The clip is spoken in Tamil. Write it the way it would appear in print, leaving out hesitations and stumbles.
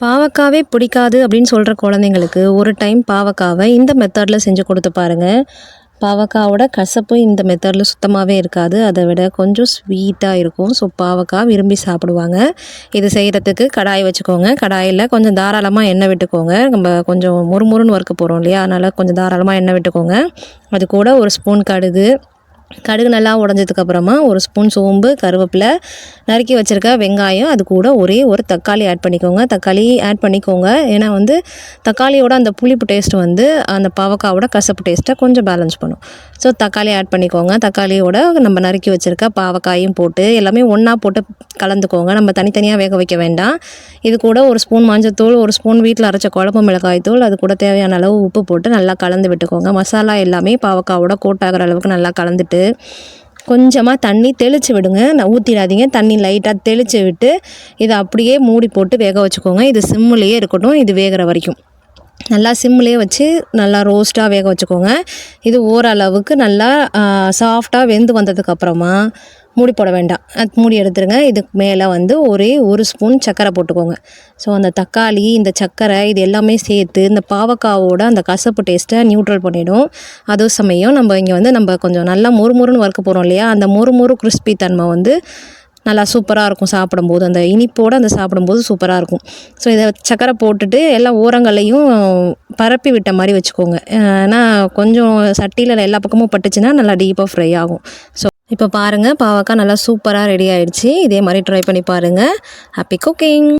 பாவக்காவே பிடிக்காது அப்படின்னு சொல்கிற குழந்தைங்களுக்கு ஒரு டைம் பாவக்காவை இந்த மெத்தடில் செஞ்சு கொடுத்து பாருங்கள். பாவக்காவோட கசப்பு இந்த மெத்தடில் சுத்தமாகவே இருக்காது. அதை விட கொஞ்சம் ஸ்வீட்டாக இருக்கும். ஸோ பாவக்காய் விரும்பி சாப்பிடுவாங்க. இது செய்கிறதுக்கு கடாய் வச்சுக்கோங்க. கடாயில் கொஞ்சம் தாராளமாக எண்ணெய் விட்டுக்கோங்க. நம்ம கொஞ்சம் முறுமுறுன்னு வறுக்க போகிறோம் இல்லையா, அதனால் கொஞ்சம் தாராளமாக எண்ணெய் விட்டுக்கோங்க. அது கூட ஒரு ஸ்பூன் கடுகு நல்லா உடஞ்சதுக்கப்புறமா ஒரு ஸ்பூன் சோம்பு, கருவேப்பிலை, நறுக்கி வச்சுருக்க வெங்காயம், அது கூட ஒரே ஒரு தக்காளி ஆட் பண்ணிக்கோங்க. ஏன்னா தக்காளியோட அந்த புளிப்பு டேஸ்ட் அந்த பாவக்காவோட கசப்பு டேஸ்ட்டை கொஞ்சம் பேலன்ஸ் பண்ணும். ஸோ தக்காளி ஆட் பண்ணிக்கோங்க. தக்காளியோட நம்ம நறுக்கி வச்சுருக்க பாவக்காயும் போட்டு எல்லாமே ஒன்றா போட்டு கலந்துக்கோங்க. நம்ம தனித்தனியாக வேக வைக்க வேண்டாம். இது கூட ஒரு ஸ்பூன் மஞ்சள்தூள், ஒரு ஸ்பூன் வீட்டில் அரைச்ச குழம்பு மிளகாய் தூள், அது கூட தேவையான அளவு உப்பு போட்டு நல்லா கலந்து விட்டுக்கோங்க. மசாலா எல்லாமே பாவக்காவோட கோட்டாகிற அளவுக்கு நல்லா கலந்துட்டு கொஞ்சமாக தண்ணி தெளித்து விடுங்க. ஊற்றிடாதீங்க. தண்ணி லைட்டாக தெளித்து விட்டு இதை அப்படியே மூடி போட்டு வேக வச்சுக்கோங்க. இது சிம்முலேயே இருக்கட்டும். இது வேகிற வரைக்கும் நல்லா சிம்லேயே வச்சு நல்லா ரோஸ்ட்டாக வேக வச்சுக்கோங்க. இது ஓரளவுக்கு நல்லா சாஃப்டாக வெந்து வந்ததுக்கப்புறமா மூடி போட வேண்டாம். மூடி எடுத்துருங்க. இதுக்கு மேலே ஒரே ஒரு ஸ்பூன் சர்க்கரை போட்டுக்கோங்க. ஸோ அந்த தக்காளி, இந்த சர்க்கரை, இது எல்லாமே சேர்த்து இந்த பாவக்காவோட அந்த கசப்பு டேஸ்ட்டை நியூட்ரல் பண்ணிவிடும். அதே சமயம் நம்ம இங்கே நம்ம கொஞ்சம் நல்லா மொறுமொறுன்னு வறுக்க போகிறோம் இல்லையா, அந்த மொறுமொறு கிறிஸ்பி தன்மை நல்லா சூப்பராக இருக்கும். சாப்பிடும்போது அந்த இனிப்போடு சாப்பிடும்போது சூப்பராக இருக்கும். ஸோ இதை சர்க்கரை போட்டுட்டு எல்லா ஓரங்களையும் பரப்பி விட்ட மாதிரி வச்சுக்கோங்க. ஏன்னா கொஞ்சம் சட்டியில் எல்லா பக்கமும் பட்டுச்சுன்னா நல்லா டீப்பாக ஃப்ரை ஆகும். ஸோ இப்போ பாருங்கள், பாவக்காய் நல்லா சூப்பராக ரெடி ஆகிடுச்சு. இதே மாதிரி ட்ரை பண்ணி பாருங்கள். Happy cooking.